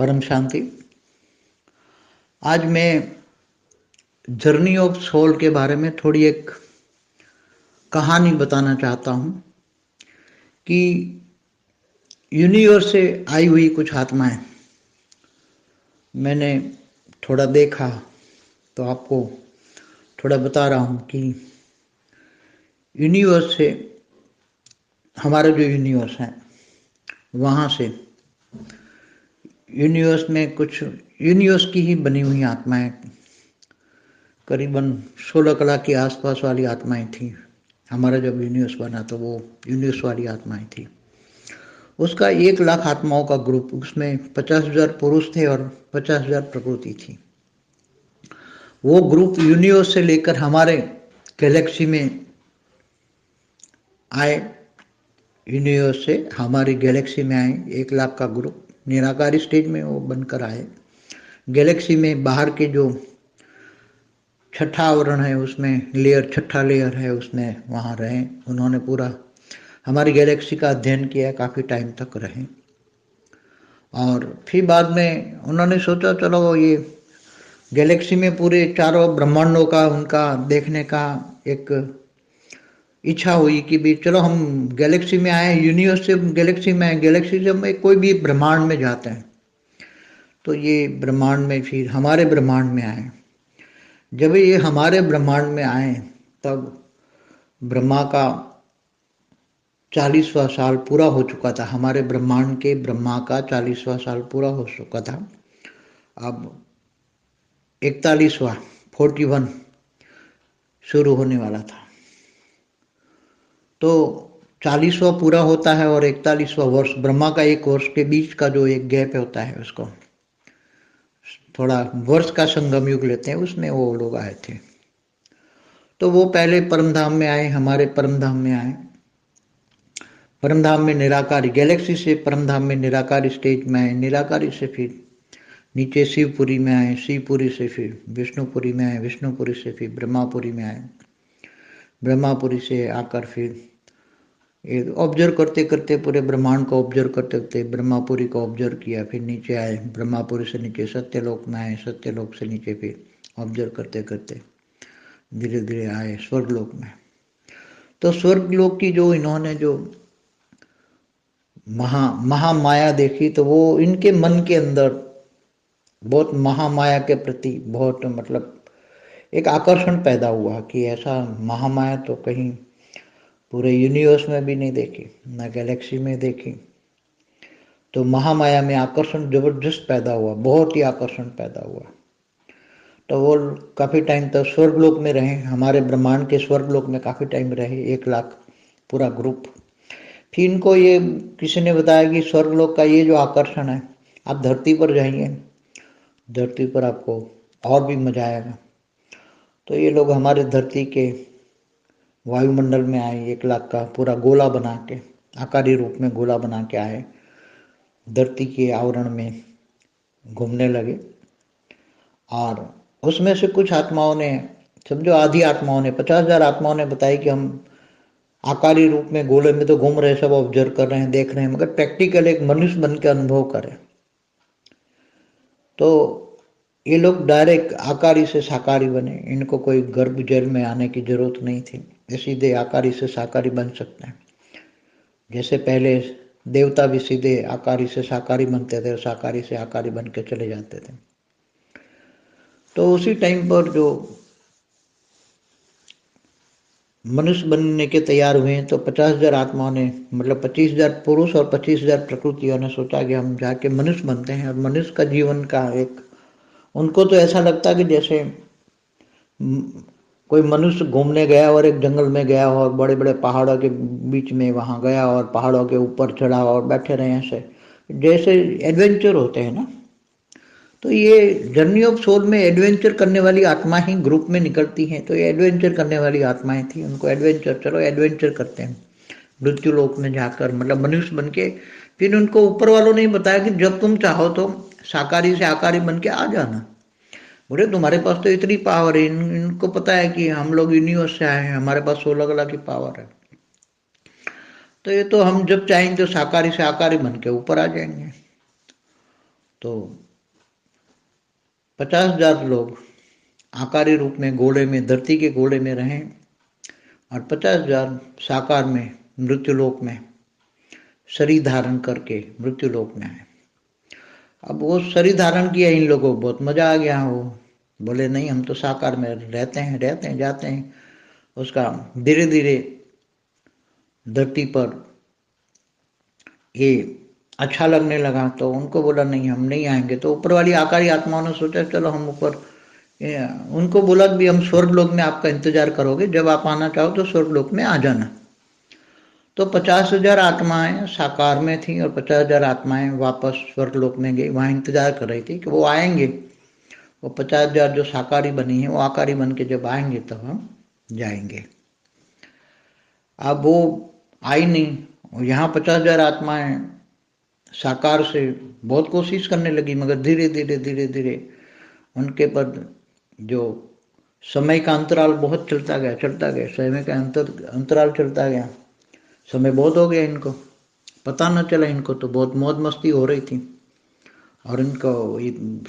परम शांति। आज मैं जर्नी ऑफ सोल के बारे में थोड़ी एक कहानी बताना चाहता हूँ कि यूनिवर्स से आई हुई कुछ आत्माएं मैंने थोड़ा देखा, तो आपको थोड़ा बता रहा हूँ कि यूनिवर्स से, हमारा जो यूनिवर्स है वहाँ से, यूनिवर्स में कुछ यूनिवर्स की ही बनी हुई आत्माएं, करीबन 16 कला के आसपास वाली आत्माएं थी। हमारा जब यूनिवर्स बना तो वो यूनिवर्स वाली आत्माएं थी। उसका 1 लाख आत्माओं का ग्रुप, उसमें 50,000 पुरुष थे और 50,000 प्रकृति थी। वो ग्रुप यूनिवर्स से लेकर हमारे गैलेक्सी में आए, यूनिवर्स से हमारी गैलेक्सी में आए। 1 लाख का ग्रुप निराकारी स्टेज में वो बनकर आए। गैलेक्सी में बाहर के जो छठा आवरण है, उसमें छठा लेयर है, उसमें वहाँ रहे। उन्होंने पूरा हमारी गैलेक्सी का अध्ययन किया, काफ़ी टाइम तक रहे। और फिर बाद में उन्होंने सोचा चलो ये गैलेक्सी में पूरे चारों ब्रह्मांडों का उनका देखने का एक इच्छा हुई कि भी चलो हम गैलेक्सी में आए, यूनिवर्स से गैलेक्सी में आए, गैलेक्सी से हम कोई भी ब्रह्मांड में जाते हैं। तो ये ब्रह्मांड में फिर हमारे ब्रह्मांड में आए। जब ये हमारे ब्रह्मांड में आए तब ब्रह्मा का 40वां साल पूरा हो चुका था। हमारे ब्रह्मांड के ब्रह्मा का 40वां साल पूरा हो चुका था। अब 41वां 41 शुरू होने वाला था। तो 40वां पूरा होता है और 41वां वर्ष, ब्रह्मा का एक वर्ष के बीच का जो एक गैप होता है, उसको थोड़ा वर्ष का संगम युग लेते हैं, उसमें वो लोग आए थे। तो वो पहले परमधाम में आए, हमारे परमधाम में आए। परमधाम में निराकारी, गैलेक्सी से परमधाम में निराकारी स्टेज में आए। निराकारी से फिर नीचे शिवपुरी में आए, शिवपुरी से फिर विष्णुपुरी में आए, विष्णुपुरी से फिर ब्रह्मापुरी में आए। ब्रह्मापुरी से आकर फिर एक ऑब्जर्व करते करते, पूरे ब्रह्मांड को ऑब्जर्व करते करते ब्रह्मापुरी को ऑब्जर्व किया। फिर नीचे आए, ब्रह्मापुरी से नीचे सत्यलोक में आए, सत्यलोक से नीचे फिर ऑब्जर्व करते करते धीरे धीरे आए स्वर्गलोक में। तो स्वर्गलोक की जो इन्होंने जो महामाया देखी, तो वो इनके मन के अंदर बहुत महामाया के प्रति बहुत मतलब एक आकर्षण पैदा हुआ कि ऐसा महामाया तो कहीं पूरे यूनिवर्स में भी नहीं देखी, ना गैलेक्सी में देखी। तो महामाया में आकर्षण जबरदस्त पैदा हुआ, बहुत ही आकर्षण पैदा हुआ। तो वो काफ़ी टाइम तक स्वर्गलोक में रहे, हमारे ब्रह्मांड के स्वर्गलोक में काफ़ी टाइम रहे, 1 लाख पूरा ग्रुप। फिर इनको ये किसी ने बताया कि स्वर्गलोक का ये जो आकर्षण है, आप धरती पर जाइए, धरती पर आपको और भी मजा आएगा। तो ये लोग हमारे धरती के वायुमंडल में आए, 1 लाख का पूरा गोला बना के, आकारी रूप में गोला बना के आए, धरती के आवरण में घूमने लगे। और उसमें से कुछ आत्माओं ने, समझो आधी आत्माओं ने, 50,000 आत्माओं ने बताया कि हम आकारी रूप में गोले में तो घूम रहे, सब ऑब्जर्व कर रहे हैं, देख रहे हैं, मगर प्रैक्टिकल एक मनुष्य बन के अनुभव करें। तो ये लोग डायरेक्ट आकारी से साकारी बने, इनको कोई गर्भ जल में आने की जरूरत नहीं थी, ये सीधे आकारी से साकारी बन सकते हैं। जैसे पहले देवता भी सीधे आकारी से साकारी बनते थे और साकारी से आकारी बन के चले जाते थे। तो उसी टाइम पर जो मनुष्य बनने के तैयार हुए हैं, तो 50,000 आत्माओं ने, मतलब 25,000 पुरुष और 25,000 प्रकृतियों ने सोचा कि हम जाके मनुष्य बनते हैं। और मनुष्य का जीवन का एक, उनको तो ऐसा लगता कि जैसे कोई मनुष्य घूमने गया और एक जंगल में गया और बड़े बड़े पहाड़ों के बीच में वहाँ गया और पहाड़ों के ऊपर चढ़ा और बैठे रहे, ऐसे जैसे एडवेंचर होते हैं ना। तो ये जर्नी ऑफ सोल में एडवेंचर करने वाली आत्मा ही ग्रुप में निकलती हैं। तो ये एडवेंचर करने वाली आत्माएं थी, उनको एडवेंचर, चलो एडवेंचर करते हैं मृत्यु लोक में जाकर, मतलब मनुष्य बन के। फिर उनको ऊपर वालों ने बताया कि जब तुम चाहो तो साकारी से आकारी बन के आ जाना। बोले तुम्हारे पास तो इतनी पावर है, इनको पता है कि हम लोग यूनिवर्स से आए हैं, हमारे पास 16 कला की पावर है, तो ये तो हम जब चाहेंगे तो साकारी से आकारी बन के ऊपर आ जाएंगे। तो 50,000 लोग आकारी रूप में घोड़े में, धरती के घोड़े में रहें और 50,000 साकार में मृत्युलोक में शरीर धारण करके मृत्युलोक में आए। अब वो शरीर धारण किया, इन लोगों को बहुत मजा आ गया। वो बोले नहीं, हम तो साकार में रहते हैं जाते हैं। उसका धीरे धीरे धरती पर ये अच्छा लगने लगा, तो उनको बोला नहीं, हम नहीं आएंगे। तो ऊपर वाली आकारी आत्माओं ने सोचा चलो हम ऊपर, उनको बोला भी हम स्वर्ग लोक में आपका इंतजार करोगे, जब आप आना चाहो तो स्वर्ग लोक में आ जाना। तो 50,000 आत्माएं साकार में थी और 50,000 आत्माएं वापस स्वर्ग लोक में गई, वहां इंतजार कर रही थी कि वो आएंगे। वो 50,000 जो साकारी बनी है वो आकारी बन के जब आएंगे तब हम जाएंगे। अब वो आई नहीं। यहाँ 50,000 आत्माएं साकार से बहुत कोशिश करने लगी, मगर धीरे धीरे उनके पर जो समय का अंतराल बहुत चलता गया समय का अंतराल चलता गया। समय बहुत हो गया, इनको पता न चला। इनको तो बहुत मौज मस्ती हो रही थी और इनको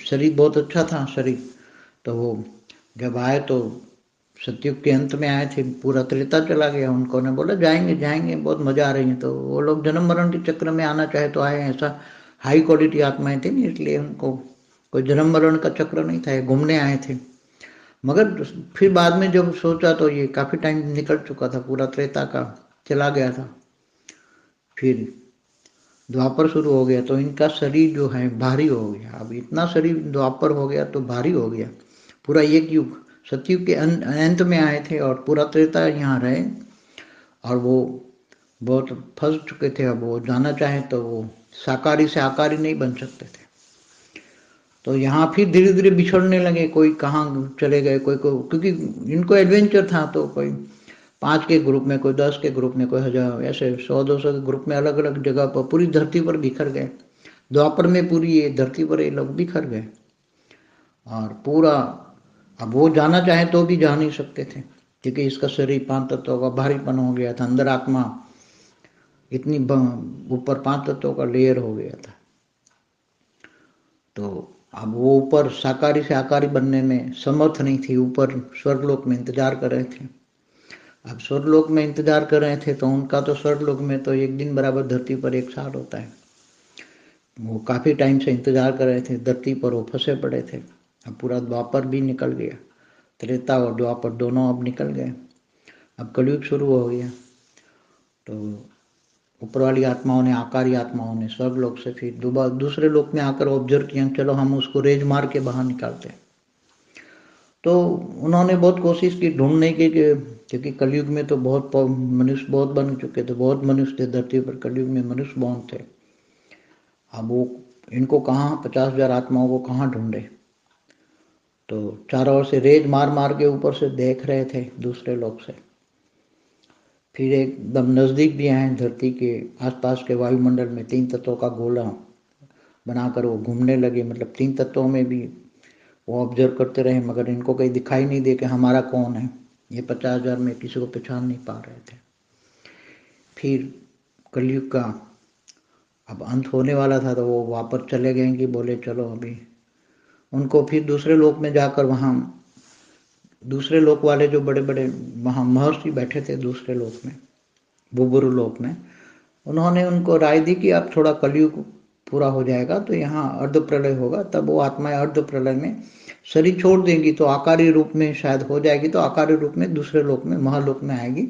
शरीर बहुत अच्छा था शरीर। तो वो जब आए तो सतयुग के अंत में आए थे, पूरा त्रेता चला गया। उनको ने बोला जाएंगे बहुत मजा आ रही है। तो वो लोग जन्म मरण के चक्र में आना चाहे तो आए, ऐसा हाई क्वालिटी आत्माएं थी नहीं, इसलिए उनको कोई जन्म मरण का चक्र नहीं था, घूमने आए थे। मगर फिर बाद में जब सोचा तो ये काफी टाइम निकल चुका था, पूरा त्रेता का चला गया था। फिर द्वापर शुरू हो गया तो इनका शरीर जो है भारी हो गया। अब इतना शरीर द्वापर हो गया तो भारी हो गया। पूरा एक युग, सतयुग के अंत में आए थे और पूरा त्रेता यहाँ रहे और वो बहुत फंस चुके थे। अब वो जाना चाहे तो वो साकारी से आकारी नहीं बन सकते थे। तो यहाँ फिर धीरे धीरे बिछड़ने लगे, कोई कहाँ चले गए, कोई को, क्योंकि इनको एडवेंचर था। तो कोई 5 के ग्रुप में, कोई 10 के ग्रुप में, कोई 1000, ऐसे 100-200 के ग्रुप में अलग अलग जगह पर पूरी धरती पर बिखर गए। द्वापर में पूरी ये धरती पर ये लोग बिखर गए और पूरा, अब वो जाना चाहे तो भी जा नहीं सकते थे, क्योंकि इसका शरीर 5 तत्वों का भारीपन हो गया था। अंदर आत्मा इतनी ऊपर 5 तत्वों का लेयर हो गया था। तो अब वो ऊपर साकारी से आकारी बनने में समर्थ नहीं थी। ऊपर स्वर्गलोक में इंतजार कर रहे थे। अब स्वर्गलोक में इंतजार कर रहे थे तो उनका तो स्वर्गलोक में तो एक दिन बराबर धरती पर 1 साल होता है। वो काफी टाइम से इंतजार कर रहे थे, धरती पर वो फंसे पड़े थे। अब पूरा द्वापर भी निकल गया, त्रेता और द्वापर दोनों अब निकल गए। अब कलयुग शुरू हो गया। तो ऊपर वाली आत्माओं ने, आकारी आत्माओं ने स्वर्गलोक से फिर दूसरे लोक में आकर ऑब्जर्व किया, चलो हम उसको रेज मार के बाहर निकालते हैं। तो उन्होंने बहुत कोशिश की ढूंढने की, क्योंकि कलयुग में तो बहुत मनुष्य बहुत बन चुके थे, बहुत मनुष्य थे धरती पर, कलयुग में मनुष्य बहुत थे। अब वो इनको कहाँ, 50,000 आत्माओं को कहाँ ढूंढे। तो चारों ओर से रेज मार मार के ऊपर से देख रहे थे दूसरे लोग से। फिर एकदम नजदीक भी आए, धरती के आसपास के वायुमंडल में 3 तत्वों का गोला बनाकर वो घूमने लगे। मतलब 3 तत्वों में भी वो ऑब्जर्व करते रहे, मगर इनको कहीं दिखाई नहीं दे कि हमारा कौन है। ये 50,000 में किसी को पहचान नहीं पा रहे थे। फिर कलयुग का अब अंत होने वाला था, तो वो वापस चले गए कि बोले चलो अभी उनको फिर दूसरे लोक में जाकर, वहाँ दूसरे लोक वाले जो बड़े बड़े वहाँ महर्षि बैठे थे दूसरे लोक में, बुबुरु लोक में, उन्होंने उनको राय दी कि अब थोड़ा कलयुग पूरा हो जाएगा तो यहाँ अर्ध प्रलय होगा, तब वो आत्माएं अर्ध प्रलय में शरीर छोड़ देंगी तो आकारी रूप में शायद हो जाएगी, तो आकारी रूप में दूसरे लोक में, महालोक में आएगी,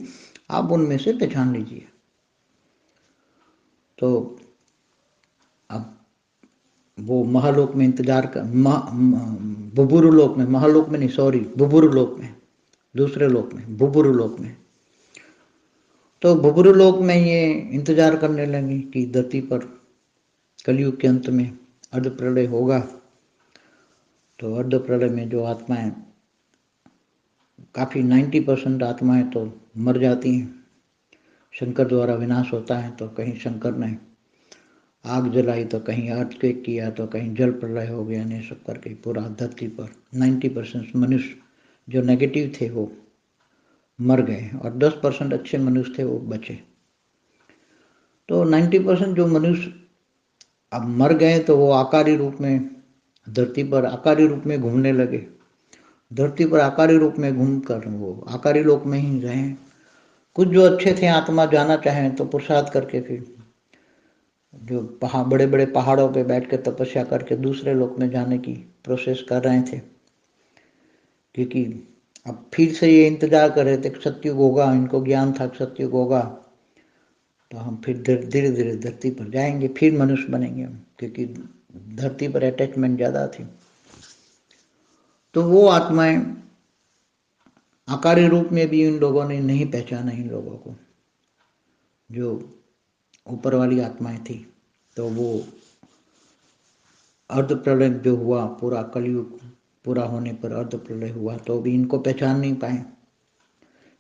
आप उनमें से पहचान लीजिए। तो अब वो महालोक में इंतजार कर, बुबुरु लोक में, महालोक में नहीं, सॉरी, बुबुरु लोक में, दूसरे लोक में, बुबुरु लोक में। तो बुबुरु लोक में ये इंतजार करने लगे कि धरती पर कलयुग के अंत में अर्ध प्रलय होगा। तो अर्ध प्रलय में जो आत्माएं, काफी 90% आत्माएं तो मर जाती हैं। शंकर द्वारा विनाश होता है, तो कहीं शंकर ने आग जलाई, तो कहीं अर्थक्वेक किया, तो कहीं जल प्रलय हो गया, ने सब करके पूरा धरती पर 90% मनुष्य जो नेगेटिव थे वो मर गए और 10% अच्छे मनुष्य थे वो बचे। तो 90% जो मनुष्य अब मर गए तो वो आकारी रूप में धरती पर आकारी रूप में घूमने लगे, धरती पर आकारी रूप में घूमकर वो आकारी लोक में ही रहे। कुछ जो अच्छे थे आत्मा जाना चाहें तो पुरुषार्थ करके फिर जो बड़े बड़े पहाड़ों पे बैठ के तपस्या करके दूसरे लोक में जाने की प्रोसेस कर रहे थे, क्योंकि अब फिर से ये इंतजार कर रहे थे कि सतयुग होगा, इनको ज्ञान था कि सतयुग होगा तो हम फिर धीरे धीरे धरती पर जाएंगे, फिर मनुष्य बनेंगे हम, क्योंकि धरती पर अटैचमेंट ज़्यादा थी। तो वो आत्माएं आकारी रूप में भी इन लोगों ने नहीं पहचाना, इन लोगों को जो ऊपर वाली आत्माएं थी। तो वो अर्ध प्रलय जो हुआ, पूरा कलयुग पूरा होने पर अर्ध प्रलय हुआ तो भी इनको पहचान नहीं पाए।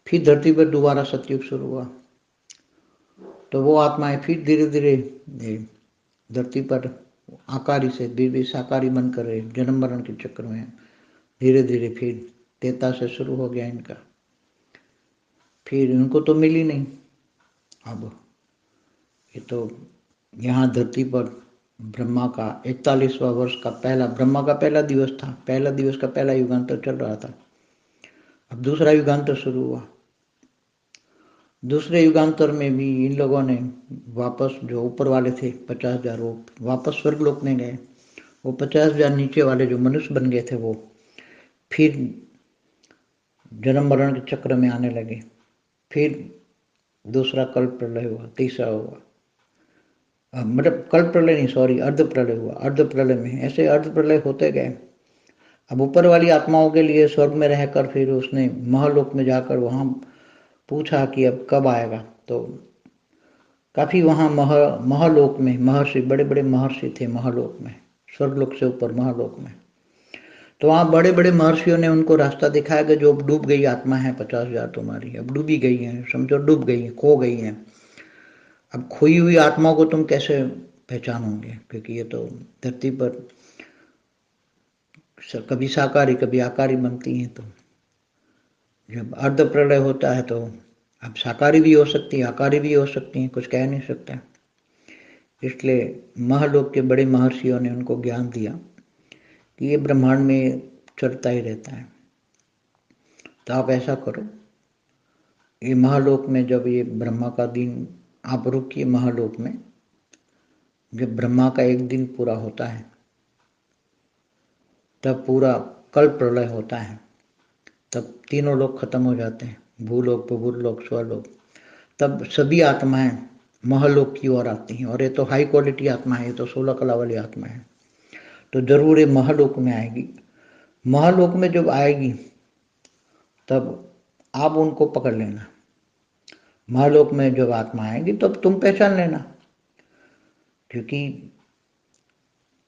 फिर धरती पर दोबारा सतयुग शुरू हुआ तो वो आत्माएं फिर धीरे धीरे धरती पर आकारी से भी साकारी बनकर जन्म मरण के चक्र में धीरे धीरे फिर तेता से शुरू हो गया इनका। फिर इनको तो मिली नहीं। अब ये तो यहाँ धरती पर ब्रह्मा का 41वां वर्ष का ब्रह्मा का पहला दिवस था, पहला दिवस का पहला युगांतर चल रहा था। अब दूसरा युगांतर शुरू हुआ। दूसरे युगांतर में भी इन लोगों ने वापस जो ऊपर वाले थे 50,000 वो वापस स्वर्गलोक में गए। वो 50,000 नीचे वाले जो मनुष्य बन गए थे वो फिर जन्म मरण के चक्र में आने लगे। फिर दूसरा कल्प प्रलय हुआ, तीसरा हुआ, मतलब कल्प प्रलय नहीं, सॉरी, अर्ध प्रलय हुआ। अर्ध प्रलय में ऐसे अर्ध प्रलय होते गए। अब ऊपर वाली आत्माओं के लिए स्वर्ग में रहकर फिर उसने महलोक में जाकर वहाँ पूछा कि अब कब आएगा। तो काफ़ी वहाँ महलोक में महर्षि, बड़े बड़े महर्षि थे महलोक में, स्वर्गलोक से ऊपर महलोक में। तो वहाँ बड़े बड़े महर्षियों ने उनको रास्ता दिखाया कि जो डूब गई आत्मा है 50,000 तुम्हारी, अब डूबी गई हैं, समझो डूब गई हैं, खो गई हैं। अब खोई हुई आत्माओं को तुम कैसे पहचानोगे, क्योंकि ये तो धरती पर कभी साकारी कभी आकारी बनती हैं। तो जब अर्ध प्रलय होता है तो अब साकारी भी हो सकती है, आकारी भी हो सकती हैं, कुछ कह नहीं सकते। इसलिए महलोक के बड़े महर्षियों ने उनको ज्ञान दिया कि ये ब्रह्मांड में चलता ही रहता है। तो आप ऐसा करो, ये महालोक में जब ये ब्रह्मा का दिन, आप रुकिए महालोक में, जब ब्रह्मा का एक दिन पूरा होता है तब पूरा कल्प प्रलय होता है, तब तीनों लोग खत्म हो जाते हैं, भूलोक भूलोक स्वलोक। तब सभी आत्माएं महलोक की ओर आती हैं, और ये तो हाई क्वालिटी आत्मा है, ये तो 16 कला वाली आत्मा है, तो जरूर ये महलोक में आएगी। महलोक में जब आएगी तब आप उनको पकड़ लेना। महलोक में जब आत्मा आएगी तब तुम पहचान लेना, क्योंकि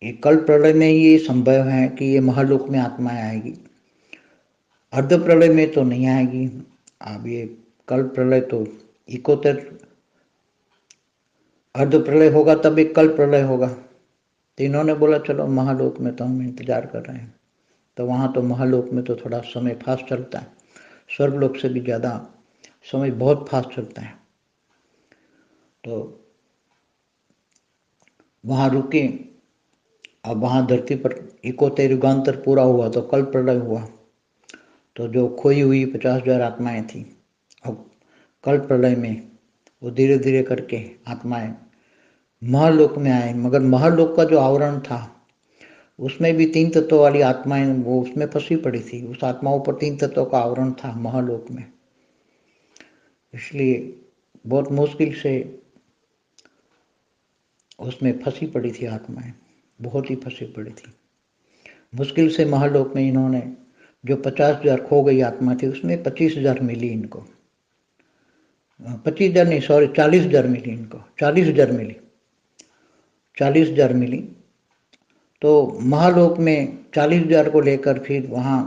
ये कल्प प्रलय में ये संभव है कि ये महलोक में आत्माएं आएगी, अर्ध प्रलय में तो नहीं आएगी। अब ये कल्प प्रलय तो इकोतर अर्ध प्रलय होगा तब एक कल्प प्रलय होगा। तो इन्होंने बोला चलो महालोक में तो हम इंतजार कर रहे हैं। तो वहाँ तो महालोक में तो थोड़ा समय फास्ट चलता है, स्वर्गलोक से भी ज़्यादा समय बहुत फास्ट चलता है। तो वहाँ रुके। अब वहाँ धरती पर 71 युगांतर पूरा हुआ तो कल्प प्रलय हुआ। तो जो खोई हुई 50,000 आत्माएं थी, अब कल्प प्रलय में वो धीरे धीरे करके आत्माएं महलोक में आए। मगर महलोक का जो आवरण था उसमें भी 3 तत्वों वाली आत्माएं वो उसमें फंसी पड़ी थी। उस आत्माओं पर 3 तत्वों का आवरण था महलोक में, इसलिए बहुत मुश्किल से उसमें फंसी पड़ी थी आत्माएं, बहुत ही फंसी पड़ी थी। मुश्किल से महलोक में इन्होंने जो 50,000 खो गई आत्मा थी उसमें 25,000 मिली इनको, 25,000 नहीं, सॉरी, 40,000 मिली इनको, 40,000 मिली, 40,000 मिली। तो महालोक में 40,000 को लेकर फिर वहाँ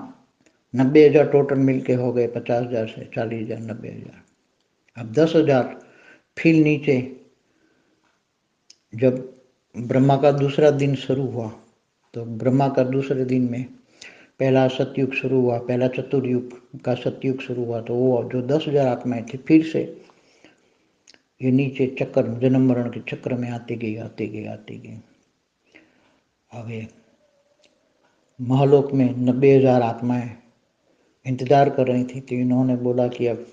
90,000 टोटल मिलके हो गए, 50,000 से 40,000 90,000। अब 10,000 फिर नीचे। जब ब्रह्मा का दूसरा दिन शुरू हुआ तो ब्रह्मा का दूसरे दिन में पहला सतयुग शुरू हुआ, पहला चतुर्युग का सतयुग शुरू हुआ। तो वो जो 10,000 आत्माएं थी फिर से ये नीचे चक्कर, जन्म मरण के चक्र में आती गई आती गई आती गई। अब ये महालोक में 90,000 आत्माएं इंतजार कर रही थी। तो इन्होंने बोला कि अब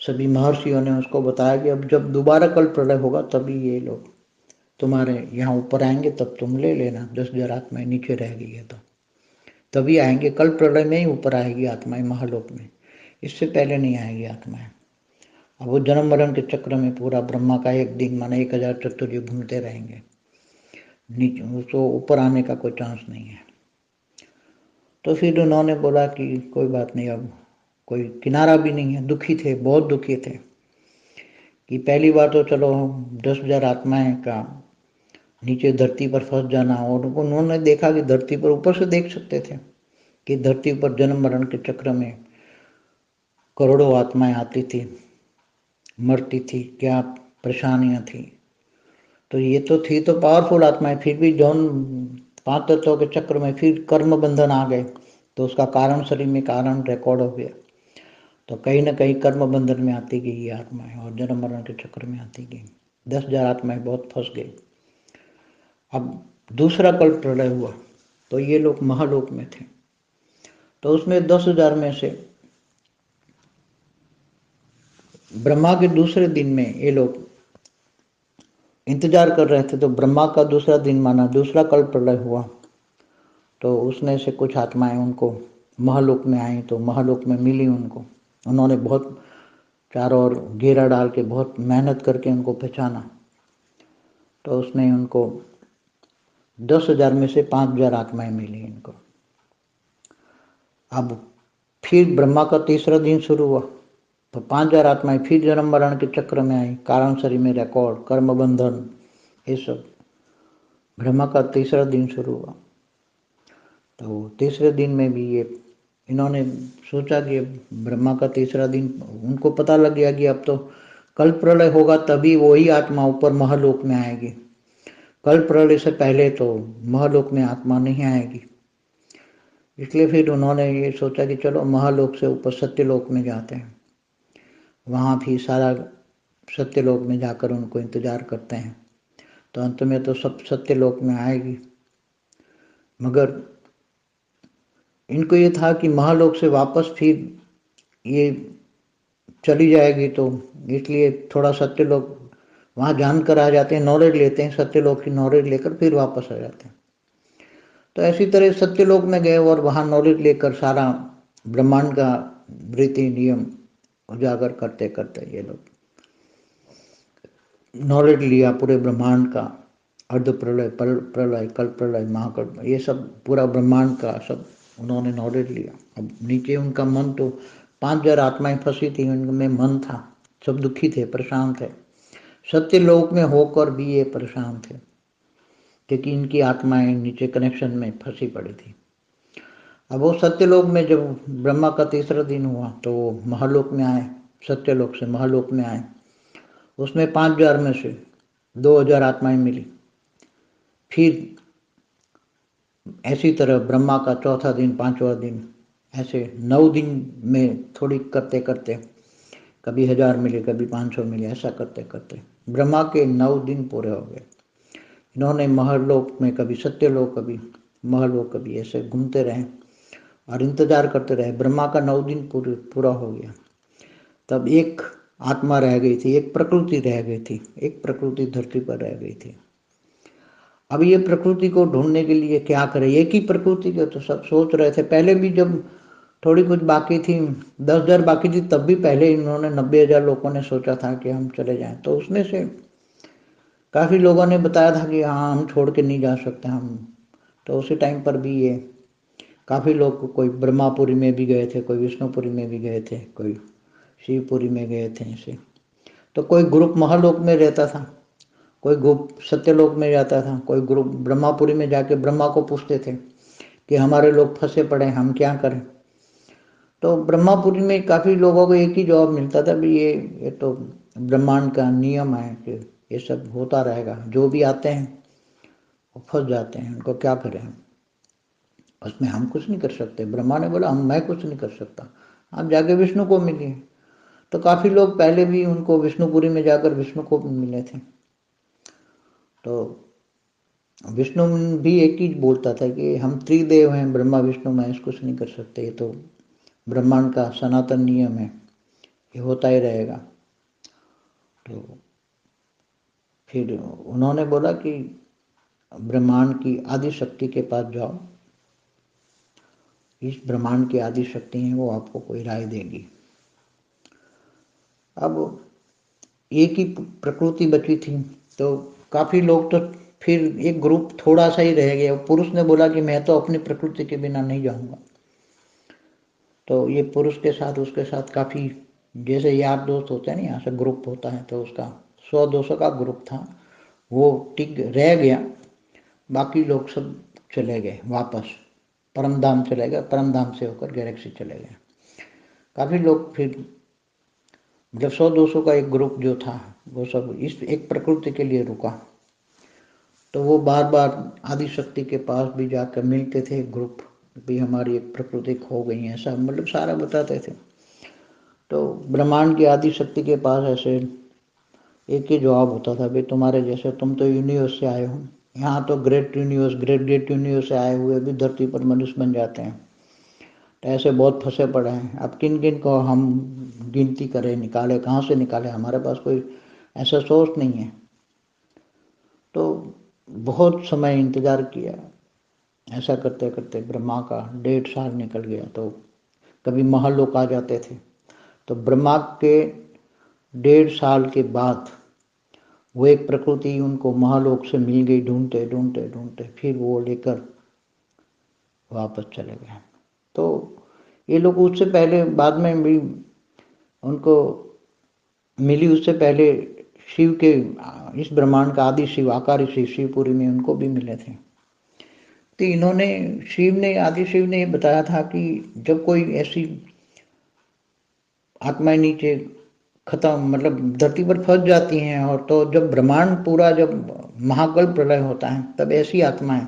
सभी महर्षियों ने उसको बताया कि अब जब दोबारा कल प्रलय होगा तभी ये लोग तुम्हारे यहाँ ऊपर आएंगे, तब तुम ले लेना। 10,000 आत्माएं नीचे रह गई है तो तभी आएंगे, कल प्रलय में ही ऊपर आएगी आत्माएं महालोक में, इससे पहले नहीं आएगी आत्माएं। अब वो जन्म मरण के चक्र में पूरा ब्रह्मा का एक दिन माने 1,000 चतुर्युग घूमते रहेंगे, नीचे उसको ऊपर आने का कोई चांस नहीं है। तो फिर उन्होंने बोला कि कोई बात नहीं, अब कोई किनारा भी नहीं है। दुखी थे, बहुत दुखी थे कि पहली बार तो चलो 10,000 आत्माएं का नीचे धरती पर फंस जाना, और उन्होंने देखा कि धरती पर ऊपर से देख सकते थे कि धरती पर जन्म मरण के चक्र में करोड़ों आत्माएं आती थी, मरती थी, क्या परेशानियां थी। तो ये तो थी तो पावरफुल आत्माएं, फिर भी जौन 5 तत्वों के चक्र में फिर कर्म बंधन आ गए, तो उसका कारण शरीर में कारण रिकॉर्ड हो गया। तो कहीं ना कहीं कर्म बंधन में आती गई ये आत्माएं और जन्म मरण के चक्र में आती गई। 10,000 आत्माएं बहुत फंस गई। अब दूसरा कल्प प्रलय हुआ तो ये लोग महालोक में थे। तो उसमें 10,000 में से ब्रह्मा के दूसरे दिन में ये लोग इंतजार कर रहे थे। तो ब्रह्मा का दूसरा दिन माना दूसरा कल्प प्रलय हुआ, तो उसमें से कुछ आत्माएं उनको महालोक में आई, तो महालोक में मिली उनको। उन्होंने बहुत चारों ओर घेरा डाल के बहुत मेहनत करके उनको पहचाना। तो उसमें उनको 10,000 में से 5,000 आत्माएं मिली इनको। अब फिर ब्रह्मा का तीसरा दिन शुरू हुआ तो 5,000 आत्माएं फिर जन्म मरण के चक्र में आई, कारण शरीर में रिकॉर्ड, कर्म बंधन, ये सब। ब्रह्मा का तीसरा दिन शुरू हुआ तो तीसरे दिन में भी ये इन्होंने सोचा कि ब्रह्मा का तीसरा दिन, उनको पता लग गया कि अब तो कल प्रलय होगा तभी वही आत्मा ऊपर महालोक में आएगी, कल प्रलय से पहले तो महालोक में आत्मा नहीं आएगी। इसलिए फिर उन्होंने ये सोचा कि चलो महालोक से ऊपर सत्यलोक में जाते हैं, वहाँ भी सारा सत्यलोक में जाकर उनको इंतजार करते हैं। तो अंत में तो सब सत्यलोक में आएगी, मगर इनको ये था कि महालोक से वापस फिर ये चली जाएगी, तो इसलिए थोड़ा सत्यलोक वहाँ जानकर आ जाते हैं, नॉलेज लेते हैं, सत्यलोक की नॉलेज लेकर फिर वापस आ जाते हैं। तो ऐसी तरह सत्यलोक में गए और वहाँ नॉलेज लेकर सारा ब्रह्मांड का रीति नियम उजागर करते करते ये लोग नॉलेज लिया पूरे ब्रह्मांड का, अर्ध प्रलय, प्रलय, कल प्रलय, महाकल्प, ये सब पूरा ब्रह्मांड का सब उन्होंने नॉलेज लिया। अब नीचे उनका मन तो 5,000 आत्माएं फंसी थी, उनमें मन था, सब दुखी थे, परेशान थे। सत्यलोक में होकर भी ये परेशान थे क्योंकि इनकी आत्माएं नीचे कनेक्शन में फंसी पड़ी थी। अब वो सत्यलोक में जब ब्रह्मा का तीसरा दिन हुआ तो वो महालोक में आए, सत्यलोक से महालोक में आए। उसमें 5,000 में से 2,000 आत्माएं मिली। फिर ऐसी तरह ब्रह्मा का चौथा दिन, पांचवा दिन, ऐसे 9 दिन में थोड़ी करते करते कभी 1,000 मिले, कभी 500 मिले, ऐसा करते करते ब्रह्मा के 9 दिन पूरे हो गए। इन्होंने महलोक में कभी सत्यलोक, कभी महलोक, कभी ऐसे घूमते रहे और इंतजार करते रहे। ब्रह्मा का 9 दिन पूरा हो गया। तब एक आत्मा रह गई थी, एक प्रकृति रह गई थी, एक प्रकृति धरती पर रह गई थी। अब ये प्रकृति को ढूंढने के लिए क्या करें, एक ही प्रकृति के तो सब सोच रहे थे। पहले भी जब थोड़ी कुछ बाकी थी, 10,000 बाकी थी, तब भी पहले इन्होंने 90,000 लोगों ने सोचा था कि हम चले जाएं। तो उसमें से काफ़ी लोगों ने बताया था कि हाँ हम छोड़ के नहीं जा सकते हम। तो उसी टाइम पर भी ये काफ़ी लोग, कोई ब्रह्मापुरी में भी गए थे, कोई विष्णुपुरी में भी गए थे, कोई शिवपुरी में गए थे ऐसे। तो कोई ग्रुप महालोक में रहता था, कोई ग्रुप सत्यलोक में जाता था, कोई ग्रुप ब्रह्मापुरी में जाके ब्रह्मा को पूछते थे कि हमारे लोग फंसे पड़े, हम क्या करें। तो ब्रह्मापुरी में काफ़ी लोगों को एक ही जवाब मिलता था भी ये तो ब्रह्मांड का नियम है कि ये सब होता रहेगा, जो भी आते हैं वो फंस जाते हैं, उनको क्या करें हम, उसमें हम कुछ नहीं कर सकते। ब्रह्मा ने बोला मैं कुछ नहीं कर सकता, आप जाके विष्णु को मिलिए। तो काफ़ी लोग पहले भी उनको विष्णुपुरी में जाकर विष्णु को मिले थे। तो विष्णु भी एक ही बोलता था कि हम त्रिदेव हैं, ब्रह्मा विष्णु महेश, कुछ नहीं कर सकते, ये तो ब्रह्मांड का सनातन नियम है, ये होता ही रहेगा। तो फिर उन्होंने बोला कि ब्रह्मांड की आदि शक्ति के पास जाओ, इस ब्रह्मांड की आदि शक्ति है, वो आपको कोई राय देगी। अब एक ही प्रकृति बची थी, तो काफी लोग तो फिर एक ग्रुप थोड़ा सा ही रह गया। पुरुष ने बोला कि मैं तो अपनी प्रकृति के बिना नहीं जाऊंगा। तो ये पुरुष के साथ उसके साथ काफी जैसे यार दोस्त होते हैं ना, यहाँ से ग्रुप होता है, तो उसका 100-200 का ग्रुप था, वो टिक रह गया। बाकी लोग सब चले गए वापस, परमधाम चले गए, परमधाम से होकर गैलेक्सी चले गए। काफी लोग फिर मतलब 100-200 का एक ग्रुप जो था, वो सब इस एक प्रकृति के लिए रुका। तो वो बार बार आदि शक्ति के पास भी जाकर मिलते थे ग्रुप, भी हमारी एक प्रकृति खो गई है, ऐसा मतलब सारा बताते थे। तो ब्रह्मांड की आदि शक्ति के पास ऐसे एक ही जवाब होता था, भाई तुम्हारे जैसे, तुम तो यूनिवर्स से आए हो, यहाँ तो ग्रेट यूनिवर्स, ग्रेट यूनिवर्स से आए हुए भी धरती पर मनुष्य बन जाते हैं, तो ऐसे बहुत फंसे पड़े हैं। अब किन किन को हम गिनती करें, निकाले, कहाँ से निकाले, हमारे पास कोई ऐसा सोर्स नहीं है। तो बहुत समय इंतजार किया, ऐसा करते करते ब्रह्मा का 1.5 साल निकल गया। तो कभी महालोक आ जाते थे, तो ब्रह्मा के 1.5 साल के बाद वो एक प्रकृति उनको महालोक से मिल गई, ढूंढते ढूंढते ढूंढते फिर वो लेकर वापस चले गए। तो ये लोग उससे पहले बाद में भी उनको मिली, उससे पहले शिव के, इस ब्रह्मांड का आदि शिव, आकारी शिव, शिवपुरी में उनको भी मिले थे। तो इन्होंने, शिव ने, आदि शिव ने बताया था कि जब कोई ऐसी आत्माएं नीचे खत्म मतलब धरती पर फंस जाती हैं, और तो जब ब्रह्मांड पूरा, जब महाकल्प प्रलय होता है, तब ऐसी आत्माएं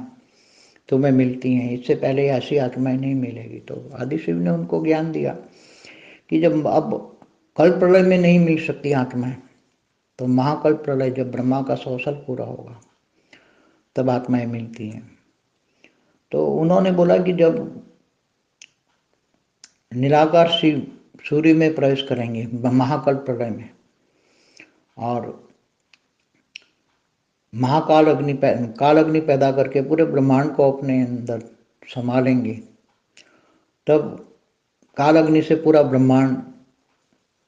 तुम्हें मिलती हैं, इससे पहले ऐसी आत्माएं नहीं मिलेगी। तो आदि शिव ने उनको ज्ञान दिया कि जब अब कल्प प्रलय में नहीं मिल सकती आत्माएं, तो महाकल्प प्रलय जब ब्रह्मा का 100 साल पूरा होगा, तब आत्माएं मिलती हैं। तो उन्होंने बोला कि जब निराकार शिव सूर्य में प्रवेश करेंगे महाकल्प प्रलय में, और महाकाल अग्नि काल अग्नि पैदा करके पूरे ब्रह्मांड को अपने अंदर संभालेंगे, तब काल अग्नि से पूरा ब्रह्मांड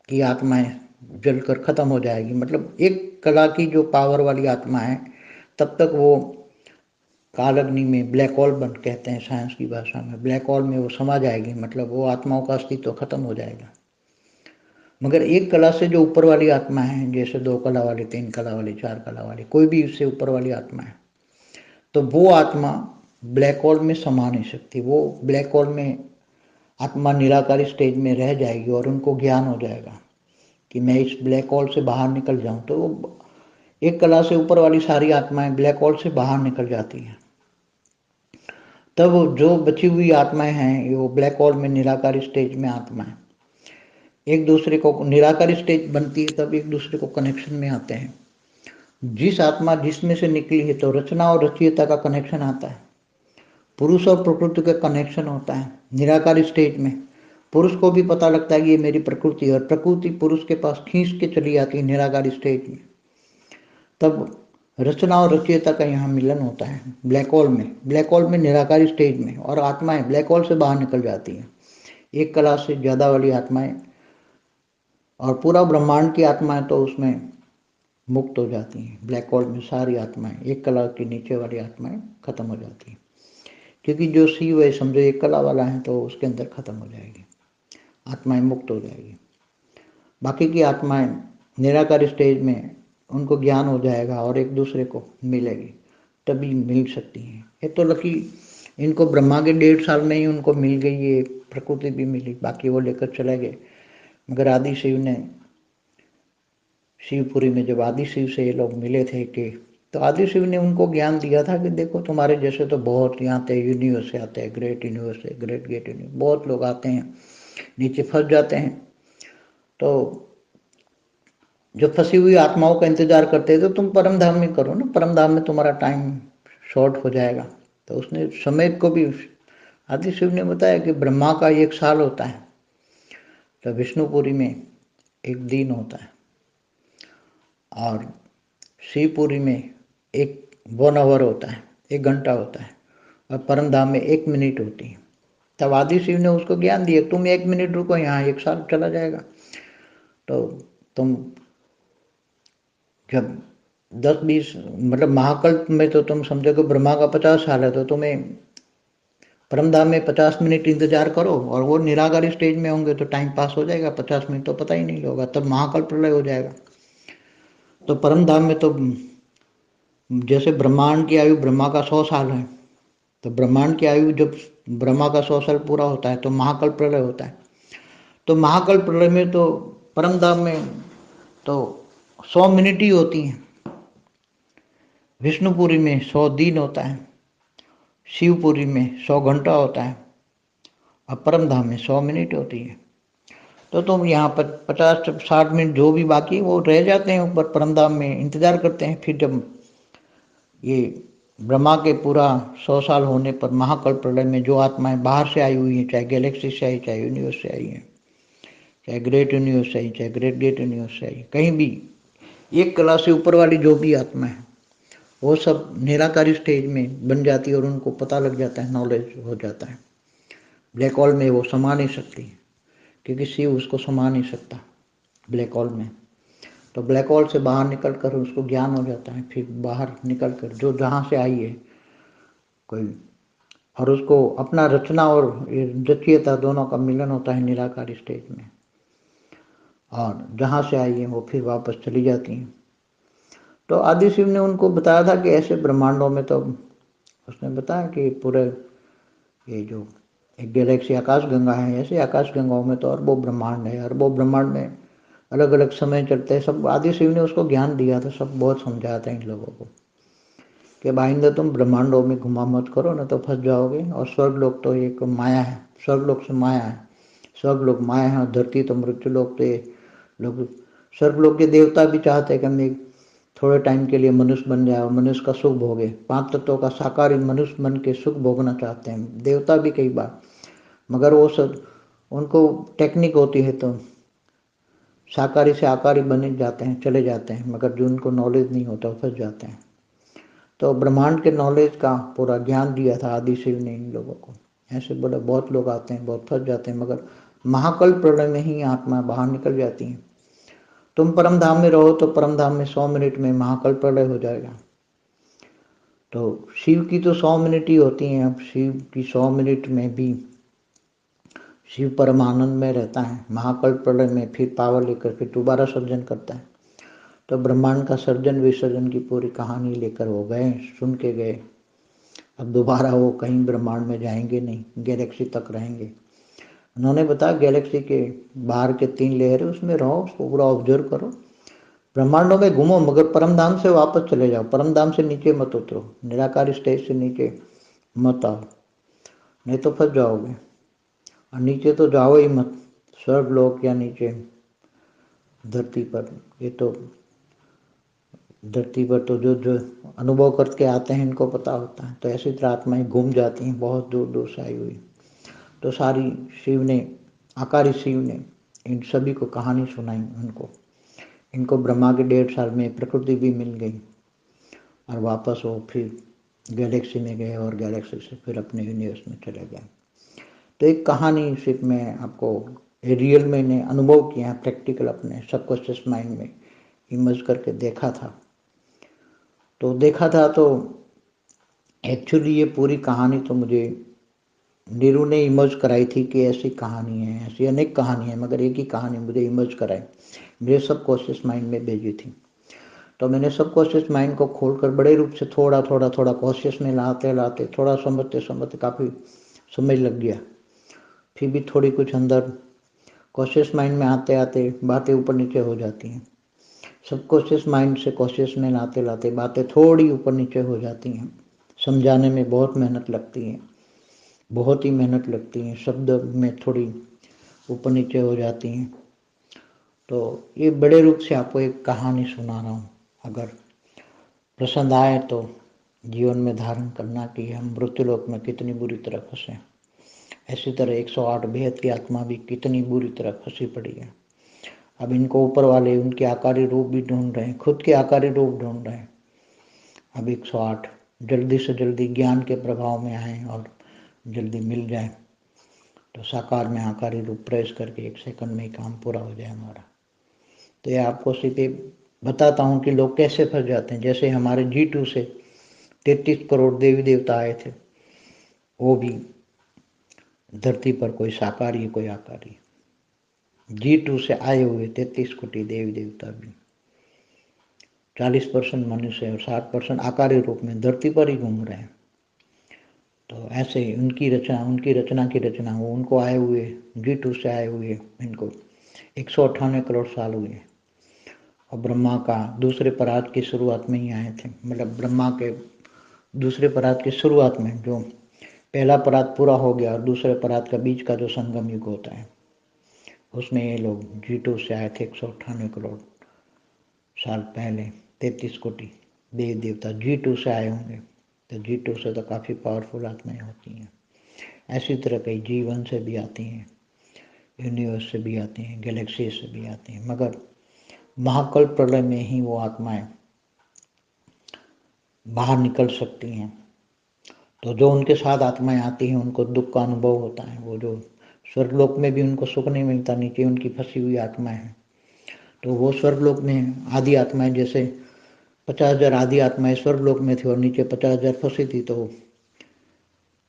की आत्माएं जलकर खत्म हो जाएगी। मतलब एक कला की जो पावर वाली आत्मा है, तब तक वो काल अग्नि में ब्लैक होल बन, कहते हैं साइंस की भाषा में, ब्लैक होल में वो समा जाएगी, मतलब वो आत्माओं का अस्तित्व खत्म हो जाएगा। मगर एक कला से जो ऊपर वाली आत्मा है, जैसे 2 कला वाली, 3 कला वाली, 4 कला वाली, कोई भी उससे ऊपर वाली आत्मा है, तो वो आत्मा ब्लैक होल में समा नहीं सकती। वो ब्लैक होल में आत्मा निराकारी स्टेज में रह जाएगी, और उनको ज्ञान हो जाएगा कि मैं इस ब्लैक होल से बाहर निकल जाऊं। तो वो एक कला से ऊपर वाली सारी आत्माएं ब्लैक होल से बाहर निकल जाती हैं। तब जो बची हुई आत्माएं हैं, वो ब्लैक होल में निराकारी स्टेज में आत्माएं एक दूसरे को, निराकारी स्टेज बनती है तब एक दूसरे को कनेक्शन में आते हैं। जिस आत्मा जिसमें से निकली है, तो रचना और रचयिता का कनेक्शन आता है, पुरुष और प्रकृति का कनेक्शन होता है निराकारी स्टेज में। पुरुष को भी पता लगता है कि ये मेरी प्रकृति है, और प्रकृति पुरुष के पास खींच के चली आती है निराकारी स्टेज में। तब रचना और रचयिता का यहाँ मिलन होता है ब्लैक होल में, ब्लैक होल में निराकारी स्टेज में, और आत्माएं ब्लैक होल से बाहर निकल जाती हैं, एक कला से ज़्यादा वाली आत्माएं, और पूरा ब्रह्मांड की आत्माएं तो उसमें मुक्त हो जाती हैं। ब्लैक होल में सारी आत्माएं, एक कला के नीचे वाली आत्माएं खत्म हो जाती हैं, क्योंकि जो शिव है समझो एक कला वाला है, तो उसके अंदर खत्म हो जाएगी, आत्माएं मुक्त हो जाएगी। बाकी की आत्माएं निराकार स्टेज में उनको ज्ञान हो जाएगा और एक दूसरे को मिलेगी, तभी मिल सकती हैं। ये तो लकी इनको ब्रह्मा के 1.5 साल में ही उनको मिल गई, ये प्रकृति भी मिली, बाकी वो लेकर चले गए। मगर आदि शिव ने, शिवपुरी में जब आदि शिव से ये लोग मिले थे, कि तो आदि शिव ने उनको ज्ञान दिया था कि देखो तुम्हारे जैसे तो बहुत यहाँ आते हैं, यूनिवर्स से आते हैं, ग्रेट यूनिवर्स से, ग्रेट गेट यूनिवर्स, बहुत लोग आते हैं, नीचे फंस जाते हैं। तो जो फंसी हुई आत्माओं का इंतजार करते हैं, तो तुम परम धाम में करो ना, परम धाम में तुम्हारा टाइम शॉर्ट हो जाएगा। तो उसने समय को भी, आदि शिव ने बताया कि ब्रह्मा का 1 साल होता है, तो विष्णुपुरी में 1 दिन होता है, और शिवपुरी में 1 आवर होता है, 1 घंटा होता है, और परम धाम में 1 मिनट होती है। तब आदि शिव ने उसको ज्ञान दिया, तुम 1 मिनट रुको, यहाँ 1 साल चला जाएगा। तो तुम जब 10-20 मतलब महाकल्प में तो तुम समझो कि ब्रह्मा का 50 साल है, तो तुम्हें परमधाम में 50 मिनट इंतजार करो, और वो निराकारी स्टेज में होंगे तो टाइम पास हो जाएगा, 50 मिनट तो पता ही नहीं होगा, तब महाकल्प प्रलय हो जाएगा। तो परमधाम में तो जैसे ब्रह्मांड की आयु ब्रह्मा का 100 साल है, तो ब्रह्मांड की आयु जब ब्रह्मा का 100 साल पूरा होता है तो महाकल्प प्रलय होता है। तो महाकल्प प्रलय में तो परमधाम में तो 100 मिनट ही होती हैं, विष्णुपुरी में 100 दिन होता है, शिवपुरी में 100 घंटा होता है, और परमधाम में 100 मिनट होती है। तो तुम यहाँ पर 50-60 मिनट जो भी बाकी वो रह जाते हैं ऊपर परमधाम में, इंतजार करते हैं। फिर जब ये ब्रह्मा के पूरा 100 साल होने पर महाकल्प प्रलय में जो आत्माएं बाहर से आई हुई हैं, चाहे गैलेक्सी से आई, चाहे यूनिवर्स से आई हैं, चाहे ग्रेट यूनिवर्स से आई, चाहे ग्रेट ग्रेट यूनिवर्स से आई, कहीं भी 1 कला से ऊपर वाली जो भी आत्मा है, वो सब निराकारी स्टेज में बन जाती है, और उनको पता लग जाता है, नॉलेज हो जाता है। ब्लैक होल में वो समा नहीं सकती, क्योंकि शिव उसको समा नहीं सकता ब्लैक होल में। तो ब्लैक होल से बाहर निकल कर उसको ज्ञान हो जाता है, फिर बाहर निकल कर जो जहाँ से आई है कोई, और उसको अपना रचना और रचयिता दोनों का मिलन होता है निराकारी स्टेज में, और जहाँ से आई है वो फिर वापस चली जाती हैं। तो आदि शिव ने उनको बताया था कि ऐसे ब्रह्मांडों में, तो उसने बताया कि पूरे ये जो एक गैलेक्सी आकाश गंगा है, ऐसे आकाश गंगाओं में तो अरबों ब्रह्मांड है, अरबों ब्रह्मांड में अलग अलग समय चलते हैं। सब आदि शिव ने उसको ज्ञान दिया था, सब बहुत समझाया था इन लोगों को कि भाईंदा तुम ब्रह्मांडों में घुमा मत करो, ना तो फंस जाओगे। और स्वर्ग लोक तो एक माया है, स्वर्ग लोक से माया है, स्वर्ग लोक माया है, और धरती तो मृत्यु लोक। तो ये लोग स्वर्ग लोक के देवता भी चाहते हैं कि हम एक थोड़े टाइम के लिए मनुष्य बन जाए और मनुष्य का सुख भोगे, 5 तत्वों का साकारी मनुष्य बन के सुख भोगना चाहते हैं देवता भी कई बार, मगर वो सब उनको टेक्निक होती है, तो साकारी से आकारी बने जाते हैं, चले जाते हैं, मगर जो उनको नॉलेज नहीं होता वो फंस जाते हैं। तो ब्रह्मांड के नॉलेज का पूरा ज्ञान दिया था आदि शिव ने इन लोगों को। ऐसे बोले बहुत लोग आते हैं, बहुत फंस जाते हैं, मगर महाकल्प प्रलय में ही आत्मा बाहर निकल जाती हैं। तुम परम धाम में रहो तो परम धाम में 100 मिनट में महाकल्प प्रलय हो जाएगा। तो शिव की तो 100 मिनट ही होती हैं। अब शिव की 100 मिनट में भी शिव परम आनंद में रहता है, महाकल्प प्रलय में फिर पावर लेकर फिर दोबारा सर्जन करता है। तो ब्रह्मांड का सर्जन विसर्जन की पूरी कहानी लेकर वो गए, सुन के गए। अब दोबारा वो कहीं ब्रह्मांड में जाएंगे नहीं, गैलेक्सी तक रहेंगे। उन्होंने बताया गैलेक्सी के बाहर के 3 लेयर है, उसमें रहो, उसको पूरा ऑब्जर्व करो, ब्रह्मांडों में घूमो, मगर परमधाम से वापस चले जाओ, परमधाम से नीचे मत उतरो, निराकार स्टेज से नीचे मत आओ, नहीं तो फंस जाओगे। और नीचे तो जाओ ही मत, स्वर्ग लोक या नीचे धरती पर। ये तो धरती पर तो जो जो अनुभव करके आते हैं इनको पता होता है। तो ऐसी तरह आत्माएं घूम जाती हैं, बहुत दूर दूर से आई हुई। तो सारी शिव ने, आकारी शिव ने इन सभी को कहानी सुनाई उनको। इनको ब्रह्मा के 1.5 साल में प्रकृति भी मिल गई, और वापस वो फिर गैलेक्सी में गए, और गैलेक्सी से फिर अपने यूनिवर्स में चले गए। तो एक कहानी सिर्फ मैं आपको रियल मैंने अनुभव किया, प्रैक्टिकल अपने सबकॉन्शियस माइंड में इमर्ज करके देखा था। तो देखा था तो एक्चुअली ये पूरी कहानी तो मुझे नीरू ने इमर्ज कराई थी कि ऐसी कहानी है, ऐसी अनेक कहानी है, मगर एक ही कहानी मुझे इमर्ज कराई, मेरे सबकॉन्शियस माइंड में भेजी थी। तो मैंने सबकॉन्शियस माइंड को खोलकर बड़े रूप से थोड़ा थोड़ा थोड़ा कॉन्शियस में लाते लाते थोड़ा समझते समझते काफ़ी समय लग गया। फिर भी थोड़ी कुछ अंदर कॉन्शियस माइंड में आते आते बातें ऊपर नीचे हो जाती हैं। सबकॉन्शियस माइंड से कॉन्शियस में लाते लाते बातें थोड़ी ऊपर नीचे हो जाती हैं। समझाने में बहुत मेहनत लगती है, बहुत ही मेहनत लगती है, शब्द में थोड़ी ऊपर नीचे हो जाती हैं। तो ये बड़े रूप से आपको एक कहानी सुना रहा हूँ, अगर पसंद आए तो जीवन में धारण करना कि हम मृत्युलोक में कितनी बुरी तरह फंसे। ऐसी तरह 108 बेहद की आत्मा भी कितनी बुरी तरह फंसी पड़ी है। अब इनको ऊपर वाले उनके आकारी रूप भी ढूंढ रहे हैं, खुद के आकारी रूप ढूंढ रहे हैं। अब 108 जल्दी से जल्दी ज्ञान के प्रभाव में आए और जल्दी मिल जाए तो साकार में आकारी रूप प्रवेश करके 1 सेकंड में ही काम पूरा हो जाए हमारा। तो ये आपको सिर्फ एक बताता हूँ कि लोग कैसे फंस जाते हैं। जैसे हमारे G2 से 33 करोड़ देवी देवता आए थे, वो भी धरती पर कोई साकारी कोई आकारी। G2 से आए हुए 33 कोटि देवी देवता भी 40% मनुष्य और 60% आकारी रूप में धरती पर ही घूम रहे हैं। तो ऐसे उनकी रचना की रचना वो उनको आए हुए G2 से आए हुए इनको 198 करोड़ साल हुए। और ब्रह्मा का दूसरे परात की शुरुआत में ही आए थे, मतलब ब्रह्मा के दूसरे परात की शुरुआत में, जो पहला परात पूरा हो गया और दूसरे परात का बीच का जो संगम युग होता है उसमें ये लोग G2 से आए थे 198 करोड़ साल पहले। 33 कोटि देवी देवता G2 से आए होंगे। तो G2 से तो काफ़ी पावरफुल आत्माएं होती हैं। ऐसी तरह कई G1 से भी आती हैं, यूनिवर्स से भी आती हैं, गैलेक्सी से भी आती हैं, मगर महाकल्प प्रलय में ही वो आत्माएं बाहर निकल सकती हैं। तो जो उनके साथ आत्माएं आती हैं उनको दुख का अनुभव होता है। वो जो स्वर्गलोक में भी उनको सुख नहीं मिलता, नीचे उनकी फंसी हुई आत्माएं हैं, तो वो स्वर्गलोक में आदि आत्माएं, जैसे 50,000 आदि आत्माएं स्वर्गलोक में थी और नीचे 50,000 फंसी थी, तो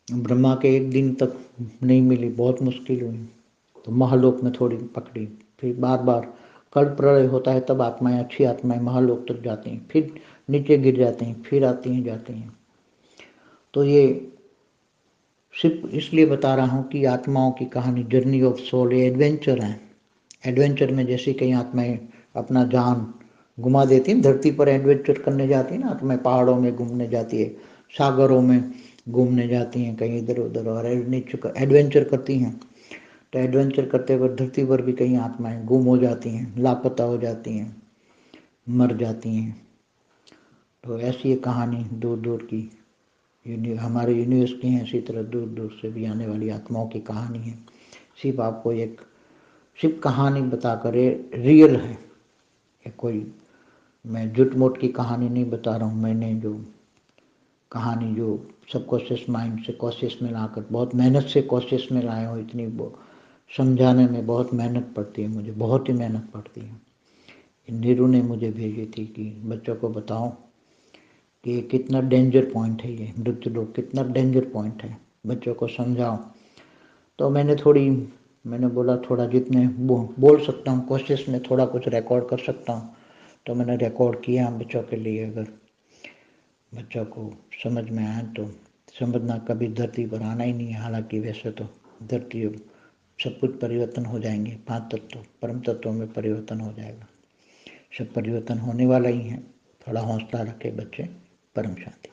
ब्रह्मा के एक दिन तक नहीं मिली, बहुत मुश्किल हुई, तो महालोक में थोड़ी पकड़ी। फिर बार बार कल्प प्रलय होता है तब आत्माएं, अच्छी आत्माएं महालोक तक जाती हैं, फिर नीचे गिर जाती हैं, फिर आती हैं जाती हैं। तो ये सिर्फ इसलिए बता रहा हूँ कि आत्माओं की कहानी जर्नी ऑफ सोल ये एडवेंचर है। एडवेंचर में जैसे कई आत्माएं अपना जान घुमा देती हैं, धरती पर एडवेंचर करने जाती है ना आत्माएं, पहाड़ों में घूमने जाती है, सागरों में घूमने जाती हैं, कहीं इधर उधर और एडवेंचर करती हैं। तो एडवेंचर करते वक्त धरती पर भी कई आत्माएं गुम हो जाती हैं, लापता हो जाती हैं, मर जाती हैं। तो ऐसी एक कहानी दूर दूर की हमारे यूनिवर्स की है, इसी तरह दूर दूर से भी आने वाली आत्माओं की कहानी है। सिर्फ आपको एक सिर्फ कहानी बताकर रियल है, ये कोई मैं झूठ मूठ की कहानी नहीं बता रहा हूँ। मैंने जो कहानी जो सबकॉन्शियस माइंड से कॉन्शियस में लाकर बहुत मेहनत से कॉन्शियस में लाया हूँ, इतनी समझाने में बहुत मेहनत पड़ती है, मुझे बहुत ही मेहनत पड़ती है। नीरू ने मुझे भेजी थी कि बच्चों को बताओ कि ये कितना डेंजर पॉइंट है, ये मृत्युलोक कितना डेंजर पॉइंट है, बच्चों को समझाओ। तो मैंने बोला थोड़ा जितने बोल सकता हूँ कोशिश में थोड़ा कुछ रिकॉर्ड कर सकता हूँ, तो मैंने रिकॉर्ड किया बच्चों के लिए। अगर बच्चों को समझ में आए तो समझना, कभी धरती पर आना ही नहीं है। हालांकि वैसे तो धरती सब कुछ परिवर्तन हो जाएंगे, 5 तत्व परम तत्वों में परिवर्तन हो जाएगा, सब परिवर्तन होने वाला ही है। थोड़ा हौसला रखे बच्चे। परम शांति।